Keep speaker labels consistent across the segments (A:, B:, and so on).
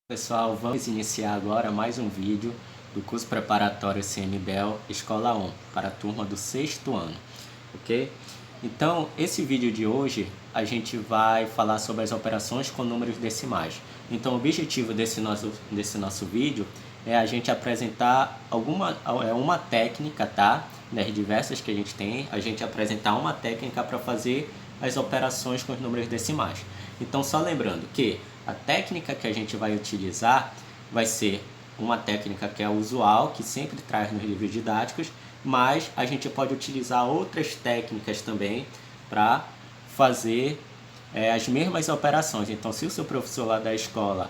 A: Pessoal, vamos iniciar agora mais um vídeo do curso preparatório CNBEL Escola 1 para a turma do 6º ano, ok? Então, esse vídeo de hoje a gente vai falar sobre as operações com números decimais. Então, o objetivo desse nosso vídeo é a gente apresentar uma técnica, tá? Das diversas que a gente tem, a gente apresentar uma técnica para fazer as operações com os números decimais. Então, só lembrando que a técnica que a gente vai utilizar vai ser uma técnica que é usual, que sempre traz nos livros didáticos, mas a gente pode utilizar outras técnicas também para fazer as mesmas operações. Então, se o seu professor lá da escola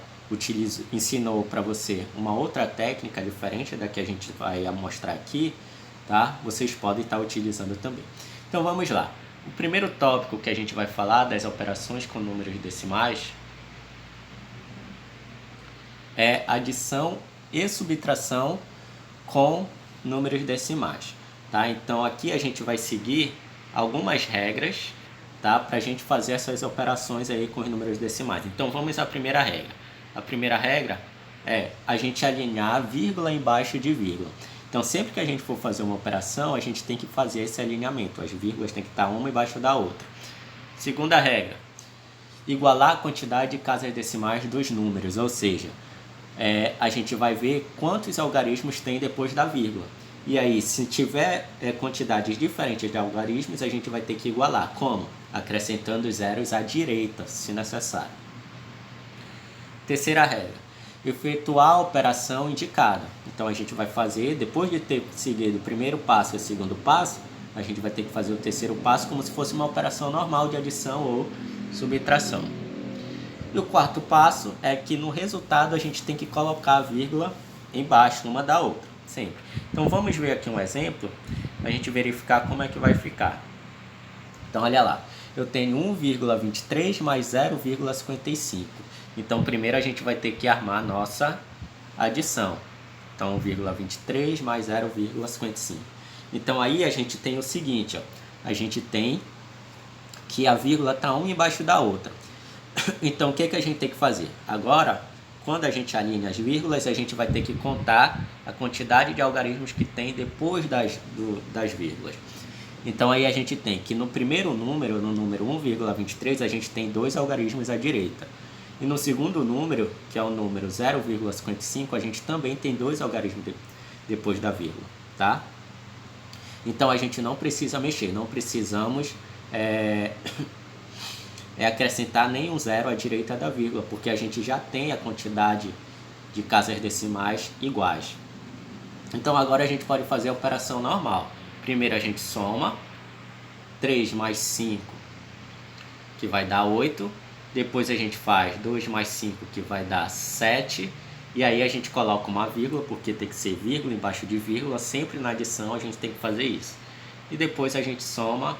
A: ensinou para você uma outra técnica diferente da que a gente vai mostrar aqui, tá? Vocês podem estar utilizando também. Então, vamos lá. O primeiro tópico que a gente vai falar das operações com números decimais é adição e subtração com números decimais, tá? Então aqui a gente vai seguir algumas regras, tá? Para a gente fazer essas operações aí com os números decimais. Então vamos à primeira regra. A primeira regra é a gente alinhar vírgula embaixo de vírgula. Então sempre que a gente for fazer uma operação, a gente tem que fazer esse alinhamento. As vírgulas têm que estar uma embaixo da outra. Segunda regra, igualar a quantidade de casas decimais dos números, ou seja, a gente vai ver quantos algarismos tem depois da vírgula. E aí, se tiver quantidades diferentes de algarismos, a gente vai ter que igualar. Como? Acrescentando zeros à direita, se necessário. Terceira regra, efetuar a operação indicada. Então, a gente vai fazer, depois de ter seguido o primeiro passo e o segundo passo, a gente vai ter que fazer o terceiro passo como se fosse uma operação normal de adição ou subtração. E o quarto passo é que no resultado a gente tem que colocar a vírgula embaixo, uma da outra, sempre. Então vamos ver aqui um exemplo, para a gente verificar como é que vai ficar. Então olha lá, eu tenho 1,23 mais 0,55. Então primeiro a gente vai ter que armar a nossa adição. Então 1,23 mais 0,55. Então aí a gente tem o seguinte, ó, a gente tem que a vírgula está uma embaixo da outra. Então, o que a gente tem que fazer? Agora, quando a gente alinha as vírgulas, a gente vai ter que contar a quantidade de algarismos que tem depois das vírgulas. Então, aí a gente tem que no primeiro número, no número 1,23, a gente tem 2 algarismos à direita. E no segundo número, que é o número 0,55, a gente também tem 2 algarismos depois da vírgula, tá? Então, a gente não precisa mexer, não precisamos acrescentar nenhum zero à direita da vírgula, porque a gente já tem a quantidade de casas decimais iguais. Então agora a gente pode fazer a operação normal. Primeiro a gente soma 3 mais 5, que vai dar 8. Depois a gente faz 2 mais 5, que vai dar 7. E aí a gente coloca uma vírgula, porque tem que ser vírgula embaixo de vírgula. Sempre na adição a gente tem que fazer isso. E depois a gente soma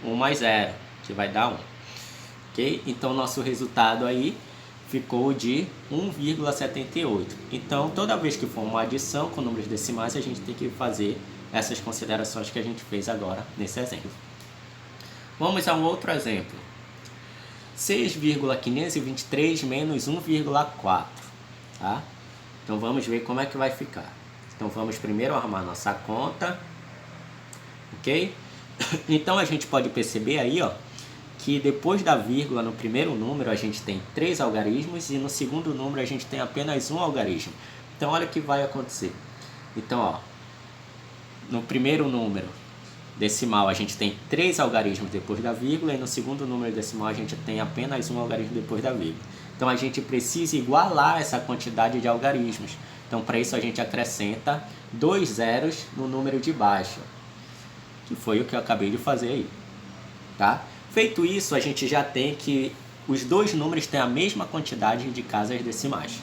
A: 1 mais 0, que vai dar 1. Okay? Então, nosso resultado aí ficou de 1,78. Então, toda vez que for uma adição com números decimais, a gente tem que fazer essas considerações que a gente fez agora nesse exemplo. Vamos a um outro exemplo. 6,523 menos 1,4. Tá? Então, vamos ver como é que vai ficar. Então, vamos primeiro arrumar nossa conta. Ok? Então, a gente pode perceber aí, ó, que depois da vírgula no primeiro número a gente tem 3 algarismos e no segundo número a gente tem apenas um algarismo. Então olha o que vai acontecer. Então ó, no primeiro número decimal a gente tem 3 algarismos depois da vírgula e no segundo número decimal a gente tem apenas um algarismo depois da vírgula. Então a gente precisa igualar essa quantidade de algarismos. Então para isso a gente acrescenta 2 zeros no número de baixo, que foi o que eu acabei de fazer aí, tá? Feito isso, a gente já tem que os dois números têm a mesma quantidade de casas decimais.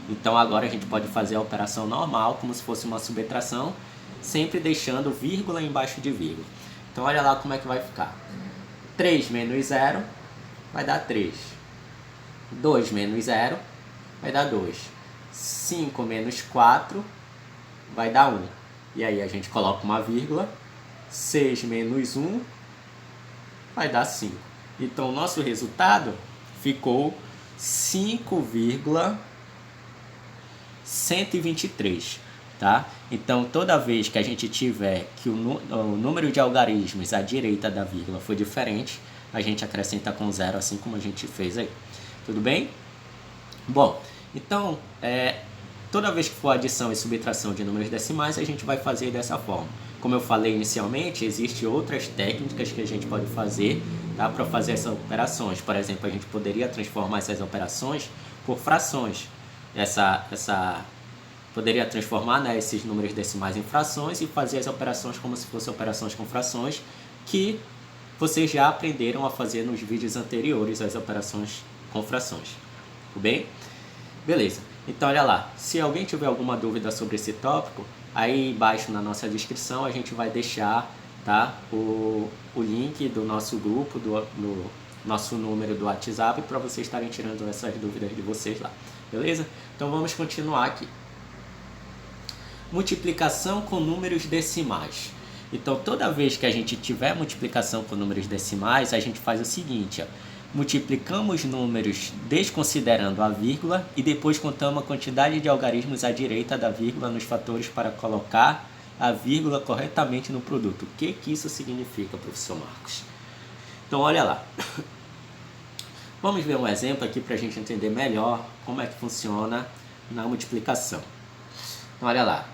A: Então agora a gente pode fazer a operação normal, como se fosse uma subtração, sempre deixando vírgula embaixo de vírgula. Então olha lá como é que vai ficar. 3 menos 0 vai dar 3. 2 menos 0 vai dar 2. 5 menos 4 vai dar 1. E aí a gente coloca uma vírgula. 6 menos 1 vai dar 5. Então, o nosso resultado ficou 5,5 123, tá? Então, toda vez que a gente tiver que o número de algarismos à direita da vírgula for diferente, a gente acrescenta com 0, assim como a gente fez aí. Tudo bem? Bom, então, toda vez que for adição e subtração de números decimais, a gente vai fazer dessa forma. Como eu falei inicialmente, existem outras técnicas que a gente pode fazer, tá, para fazer essas operações. Por exemplo, a gente poderia transformar essas operações por frações. Poderia transformar, né, esses números decimais em frações e fazer as operações como se fossem operações com frações, que vocês já aprenderam a fazer nos vídeos anteriores, as operações com frações. Tudo bem? Beleza. Então, olha lá. Se alguém tiver alguma dúvida sobre esse tópico, aí embaixo na nossa descrição a gente vai deixar, tá, o link do nosso grupo, do nosso número do WhatsApp, para vocês estarem tirando essas dúvidas de vocês lá. Beleza? Então, vamos continuar aqui. Multiplicação com números decimais. Então, toda vez que a gente tiver multiplicação com números decimais, a gente faz o seguinte, ó. Multiplicamos números desconsiderando a vírgula e depois contamos a quantidade de algarismos à direita da vírgula nos fatores para colocar a vírgula corretamente no produto. O que isso significa, professor Marcos? Então, olha lá. Vamos ver um exemplo aqui para a gente entender melhor como é que funciona na multiplicação. Então, olha lá.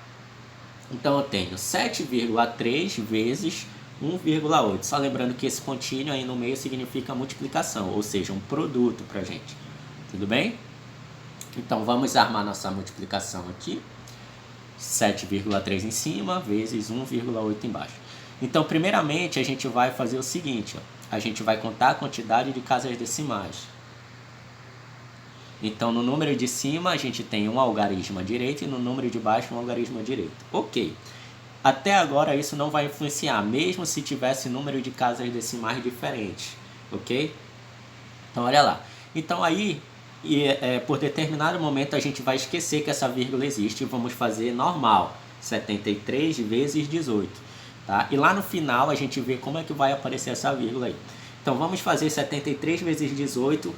A: Então, eu tenho 7,3 vezes 1,8. Só lembrando que esse pontinho aí no meio significa multiplicação, ou seja, um produto para a gente. Tudo bem? Então, vamos armar nossa multiplicação aqui. 7,3 em cima vezes 1,8 embaixo. Então, primeiramente, a gente vai fazer o seguinte, ó. A gente vai contar a quantidade de casas decimais. Então, no número de cima, a gente tem um algarismo à direita e no número de baixo, um algarismo à direita. Ok. Até agora, isso não vai influenciar, mesmo se tivesse número de casas decimais diferentes. Ok? Então, olha lá. Então, aí, por determinado momento, a gente vai esquecer que essa vírgula existe e vamos fazer normal. 73 vezes 18. Tá? E lá no final, a gente vê como é que vai aparecer essa vírgula aí. Então, vamos fazer 73 vezes 18,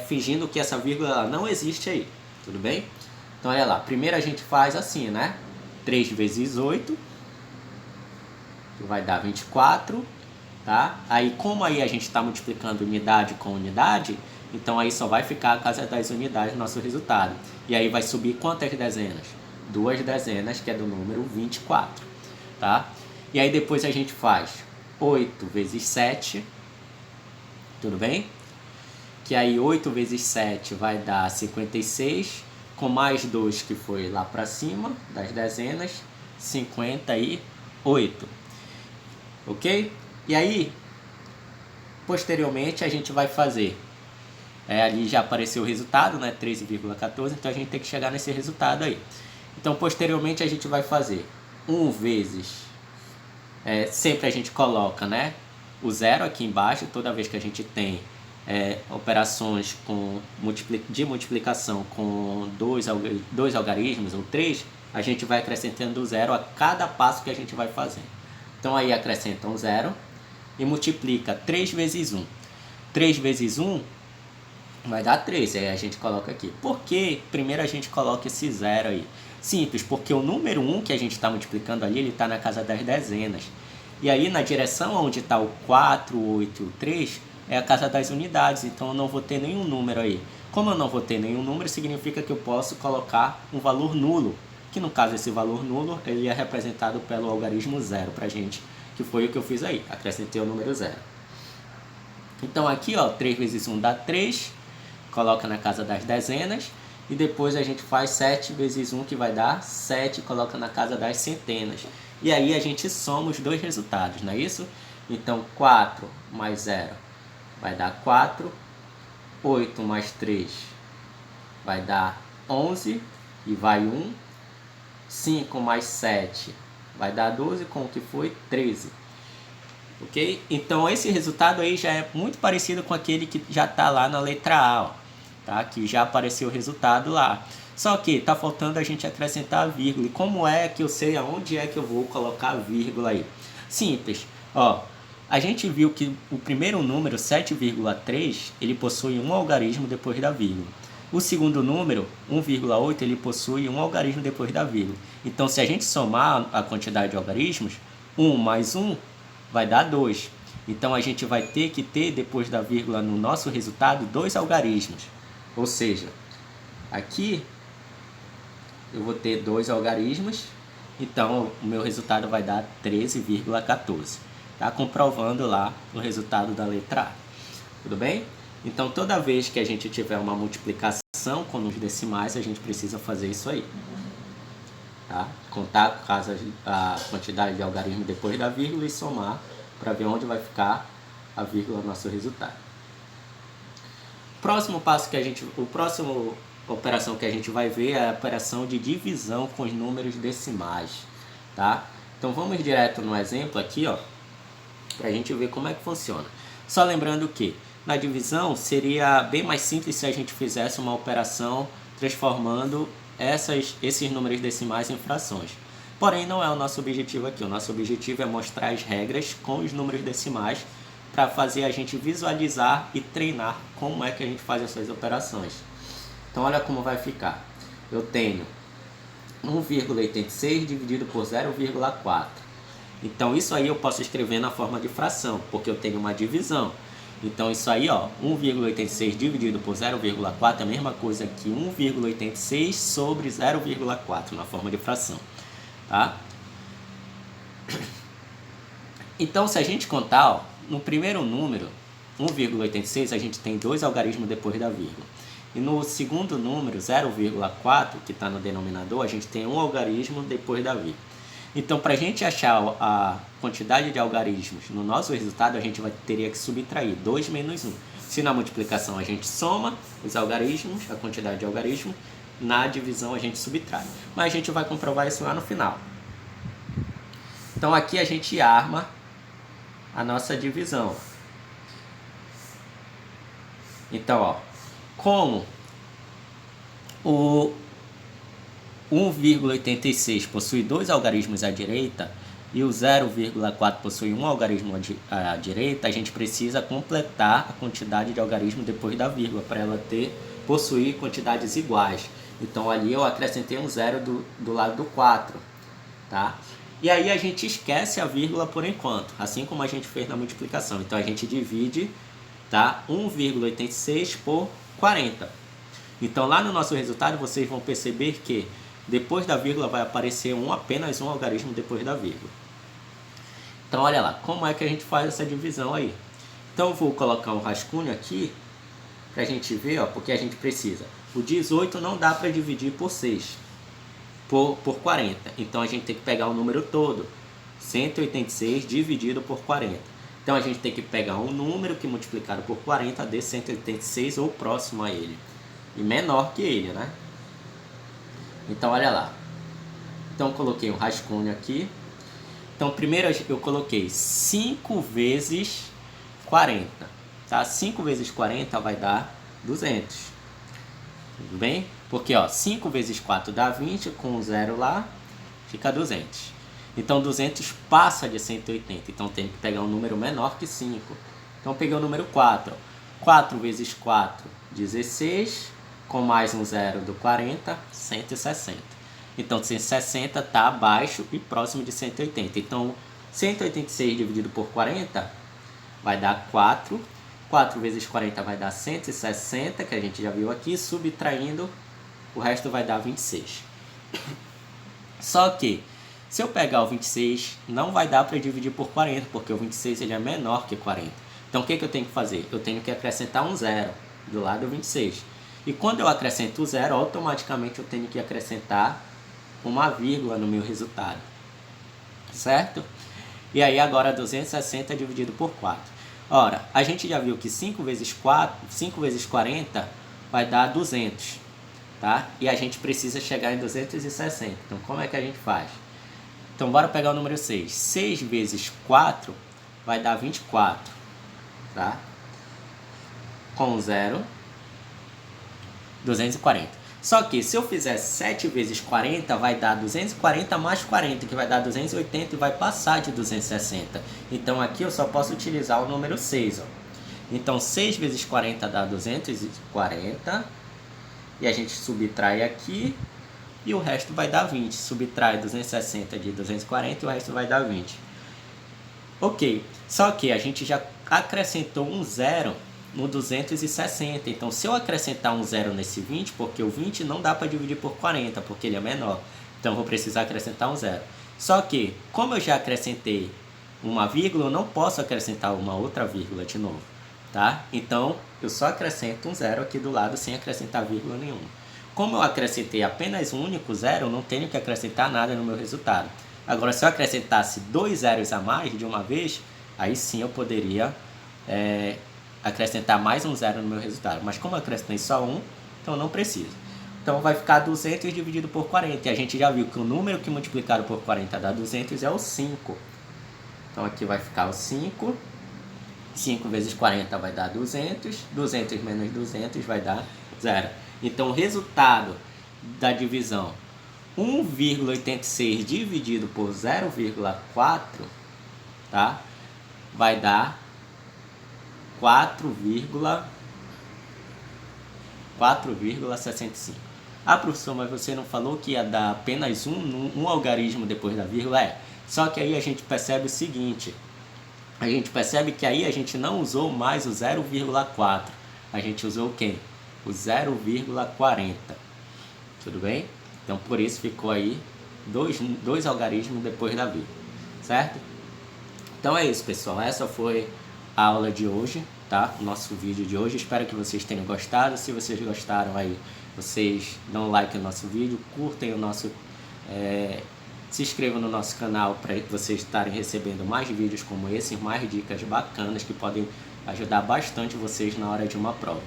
A: fingindo que essa vírgula não existe aí. Tudo bem? Então, olha lá. Primeiro a gente faz assim, né? 3 vezes 8, que vai dar 24, tá? Aí, como aí a gente está multiplicando unidade com unidade, então aí só vai ficar a casa das unidades no nosso resultado. E aí vai subir quantas dezenas? 2 dezenas, que é do número 24, tá? E aí depois a gente faz 8 vezes 7, tudo bem? Que aí 8 vezes 7 vai dar 56, com mais 2 que foi lá para cima das dezenas, 58. Ok? E aí, posteriormente, a gente vai fazer. Ali já apareceu o resultado, né? 13,14, então a gente tem que chegar nesse resultado aí. Então, posteriormente, a gente vai fazer 1 vezes... sempre a gente coloca, né, o zero aqui embaixo, toda vez que a gente tem operações de multiplicação com dois algarismos ou 3, a gente vai acrescentando o zero a cada passo que a gente vai fazendo. Então aí acrescenta um zero e multiplica 3 vezes 1. 3 vezes 1 vai dar 3, aí a gente coloca aqui. Por que primeiro a gente coloca esse zero aí? Simples, porque o número 1 que a gente está multiplicando ali, ele está na casa das dezenas. E aí na direção onde está o 4, 8 e o 3, é a casa das unidades, então eu não vou ter nenhum número aí. Como eu não vou ter nenhum número, significa que eu posso colocar um valor nulo, que no caso esse valor nulo, ele é representado pelo algarismo zero pra gente, que foi o que eu fiz aí, acrescentei o número zero. Então aqui, ó, 3 vezes 1 dá 3, coloca na casa das dezenas, e depois a gente faz 7 vezes 1, que vai dar 7, coloca na casa das centenas. E aí a gente soma os dois resultados, não é isso? Então 4 mais 0 vai dar 4, 8 mais 3 vai dar 11 e vai 1, 5 mais 7 vai dar 12, com o que foi 13. Ok? Então esse resultado aí já é muito parecido com aquele que já está lá na letra A, ó, tá? Que já apareceu o resultado lá. Só que está faltando a gente acrescentar a vírgula. E como é que eu sei aonde é que eu vou colocar a vírgula aí? Simples, ó. A gente viu que o primeiro número, 7,3, ele possui um algarismo depois da vírgula. O segundo número, 1,8, ele possui um algarismo depois da vírgula. Então, se a gente somar a quantidade de algarismos, 1 mais 1 vai dar 2. Então, a gente vai ter que ter, depois da vírgula no nosso resultado, 2 algarismos. Ou seja, aqui eu vou ter 2 algarismos, então o meu resultado vai dar 13,14. Tá comprovando lá o resultado da letra A. Tudo bem? Então, toda vez que a gente tiver uma multiplicação com números decimais, a gente precisa fazer isso aí. Tá? Contar a quantidade de algarismo depois da vírgula e somar para ver onde vai ficar a vírgula no nosso resultado. Próximo passo que próximo operação que a gente vai ver é a operação de divisão com os números decimais. Tá? Então, vamos direto no exemplo aqui, ó, para a gente ver como é que funciona. Só lembrando que na divisão seria bem mais simples se a gente fizesse uma operação transformando esses números decimais em frações. Porém, não é o nosso objetivo aqui. O nosso objetivo é mostrar as regras com os números decimais para fazer a gente visualizar e treinar como é que a gente faz essas operações. Então, olha como vai ficar. Eu tenho 1,86 dividido por 0,4. Então, isso aí eu posso escrever na forma de fração, porque eu tenho uma divisão. Então, isso aí, ó, 1,86 dividido por 0,4 é a mesma coisa que 1,86 sobre 0,4 na forma de fração. Tá? Então, se a gente contar, ó, no primeiro número, 1,86, a gente tem 2 algarismos depois da vírgula. E no segundo número, 0,4, que está no denominador, a gente tem um algarismo depois da vírgula. Então, para a gente achar a quantidade de algarismos no nosso resultado, a gente teria que subtrair 2 menos 1. Se na multiplicação a gente soma os algarismos, a quantidade de algarismos, na divisão a gente subtrai. Mas a gente vai comprovar isso lá no final. Então, aqui a gente arma a nossa divisão. Então, ó, como o 1,86 possui 2 algarismos à direita e o 0,4 possui um algarismo à direita, a gente precisa completar a quantidade de algarismo depois da vírgula para ela possuir quantidades iguais. Então ali eu acrescentei um 0 do lado do 4, tá? E aí a gente esquece a vírgula por enquanto, assim como a gente fez na multiplicação. Então a gente divide, tá, 1,86 por 40. Então lá no nosso resultado vocês vão perceber que depois da vírgula vai aparecer apenas um algarismo depois da vírgula. Então olha lá, como é que a gente faz essa divisão aí? Então eu vou colocar um rascunho aqui para a gente ver, ó, porque a gente precisa. O 18 não dá para dividir por 6, por 40. Então a gente tem que pegar o número todo, 186 dividido por 40. Então a gente tem que pegar um número que multiplicado por 40 dê 186 ou próximo a ele. E menor que ele, né? Então, olha lá. Então, eu coloquei um rascunho aqui. Então, primeiro eu coloquei 5 vezes 40. Tá? 5 vezes 40 vai dar 200. Tudo bem? Porque, ó, 5 vezes 4 dá 20, com 0 lá, fica 200. Então, 200 passa de 180. Então, tem que pegar um número menor que 5. Então, eu peguei o número 4. 4 vezes 4, 16. Com mais um 0 do 40, 160. Então, 160 está abaixo e próximo de 180. Então, 186 dividido por 40 vai dar 4. 4 vezes 40 vai dar 160, que a gente já viu aqui. Subtraindo, o resto vai dar 26. Só que, se eu pegar o 26, não vai dar para dividir por 40, porque o 26 ele é menor que 40. Então, o que eu tenho que fazer? Eu tenho que acrescentar um 0 do lado do 26. E quando eu acrescento o 0, automaticamente eu tenho que acrescentar uma vírgula no meu resultado. Certo? E aí agora 260 dividido por 4. Ora, a gente já viu que 5 vezes 40 vai dar 200. Tá? E a gente precisa chegar em 260. Então, como é que a gente faz? Então, bora pegar o número 6. 6 vezes 4 vai dar 24. Tá? Com 0... 240. Só que se eu fizer 7 vezes 40, vai dar 240 mais 40, que vai dar 280 e vai passar de 260. Então aqui eu só posso utilizar o número 6. Ó. Então 6 vezes 40 dá 240 e a gente subtrai aqui e o resto vai dar 20. Subtrai 260 de 240 e o resto vai dar 20. Ok, só que a gente já acrescentou um zero no 260, então se eu acrescentar um zero nesse 20, porque o 20 não dá para dividir por 40, porque ele é menor, então eu vou precisar acrescentar um zero. Só que, como eu já acrescentei uma vírgula, eu não posso acrescentar uma outra vírgula de novo, tá? Então, eu só acrescento um zero aqui do lado sem acrescentar vírgula nenhuma. Como eu acrescentei apenas um único zero, eu não tenho que acrescentar nada no meu resultado. Agora, se eu acrescentasse 2 zeros a mais de uma vez, aí sim eu poderia acrescentar mais um zero no meu resultado. Mas como eu acrescentei só um, então não preciso. Então vai ficar 200 dividido por 40. E a gente já viu que o número que multiplicado por 40 dá 200 é o 5. Então aqui vai ficar o 5. 5 vezes 40 vai dar 200. 200 menos 200 vai dar 0. Então o resultado da divisão 1,86 dividido por 0,4, tá? Vai dar 4,65. Ah, professor, mas você não falou que ia dar apenas um algarismo depois da vírgula? Só que aí a gente percebe o seguinte, a gente percebe que aí a gente não usou mais o 0,4, a gente usou o quê? O 0,40, tudo bem? Então por isso ficou aí dois algarismos depois da vírgula, certo? Então é isso, pessoal, essa foi a aula de hoje, tá? O nosso vídeo de hoje, espero que vocês tenham gostado. Se vocês gostaram aí, vocês dão like no nosso vídeo, curtem o nosso... se inscrevam no nosso canal para vocês estarem recebendo mais vídeos como esse, mais dicas bacanas que podem ajudar bastante vocês na hora de uma prova.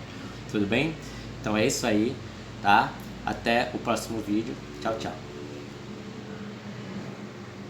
A: Tudo bem? Então é isso aí, tá? Até o próximo vídeo. Tchau, tchau.